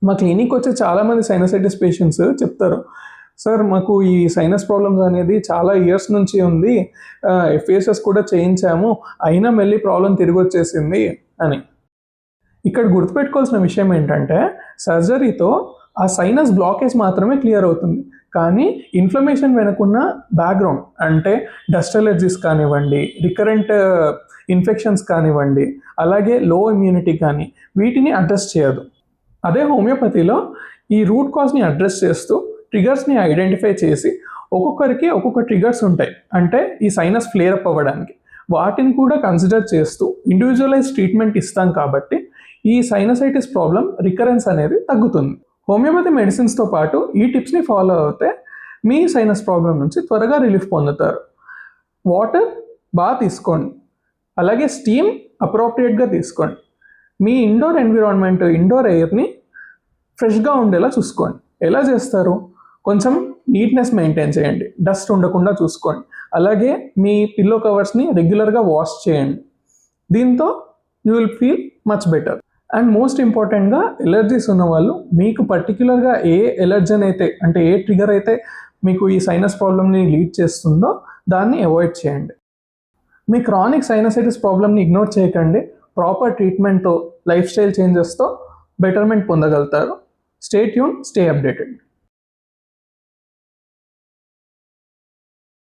మా క్లినిక్ వచ్చే చాలామంది సైనసైటిస్ పేషెంట్స్ చెప్తారు, సార్ మాకు ఈ సైనస్ ప్రాబ్లమ్స్ అనేది చాలా ఇయర్స్ నుంచి ఉంది, ఎఫ్ఏఎస్ఎస్ కూడా చేయించాము, అయినా మళ్ళీ ప్రాబ్లం తిరిగి వచ్చేసింది అని. ఇక్కడ గుర్తుపెట్టుకోవాల్సిన విషయం ఏంటంటే సర్జరీతో ఆ సైనస్ బ్లాకేజ్ మాత్రమే క్లియర్ అవుతుంది, కానీ ఇన్ఫ్లమేషన్ వెనుకున్న బ్యాక్గ్రౌండ్ అంటే డస్ట్ అలర్జీస్ కానివ్వండి, రికరెంట్ ఇన్ఫెక్షన్స్ కానివ్వండి, అలాగే లో ఇమ్యూనిటీ కానీ వీటిని అడ్రస్ చేయదు. అదే హోమియోపతిలో ఈ రూట్ కాజ్ని అడ్రస్ చేస్తూ ట్రిగర్స్ని ఐడెంటిఫై చేసి ఒక్కొక్కరికి ఒక్కొక్క ట్రిగర్స్ ఉంటాయి, అంటే ఈ సైనస్ ఫ్లేర్ అప్ అవ్వడానికి వాటిని కూడా కన్సిడర్ చేస్తూ ఇండివిజువలైజ్ ట్రీట్మెంట్ ఇస్తాం కాబట్టి ఈ సైనసైటిస్ ప్రాబ్లం రికరెన్స్ అనేది తగ్గుతుంది. హోమియోపతి మెడిసిన్స్తో పాటు ఈ టిప్స్ని ఫాలో అవుతే మీ సైనస్ ప్రాబ్లం నుంచి త్వరగా రిలీఫ్ పొందుతారు. వాటర్ బాగా తీసుకోండి, అలాగే స్టీమ్ అప్రోప్రియేట్గా తీసుకోండి. మీ ఇండోర్ ఎన్విరాన్మెంట్, ఇండోర్ ఎయిర్ని ఫ్రెష్గా ఉండేలా చూసుకోండి. ఎలా చేస్తారు? కొంచెం నీట్నెస్ మెయింటైన్ చేయండి, డస్ట్ ఉండకుండా చూసుకోండి. అలాగే మీ పిల్లో కవర్స్ని రెగ్యులర్గా వాష్ చేయండి. దీంతో you will feel much better. And most ఇంపార్టెంట్గా ఎలర్జీస్ ఉన్నవాళ్ళు మీకు పర్టికులర్గా ఏ ఎలర్జన్ అయితే, అంటే ఏ ట్రిగర్ అయితే మీకు ఈ సైనస్ ప్రాబ్లమ్ని లీడ్ చేస్తుందో దాన్ని అవాయిడ్ చేయండి. మీ క్రానిక్ సైనసైటిస్ ప్రాబ్లమ్ని ఇగ్నోర్ చేయకండి. ప్రాపర్ ట్రీట్మెంట్తో, లైఫ్ స్టైల్ చేంజెస్తో బెటర్మెంట్ పొందగలుగుతారు. Stay tune, stay updated.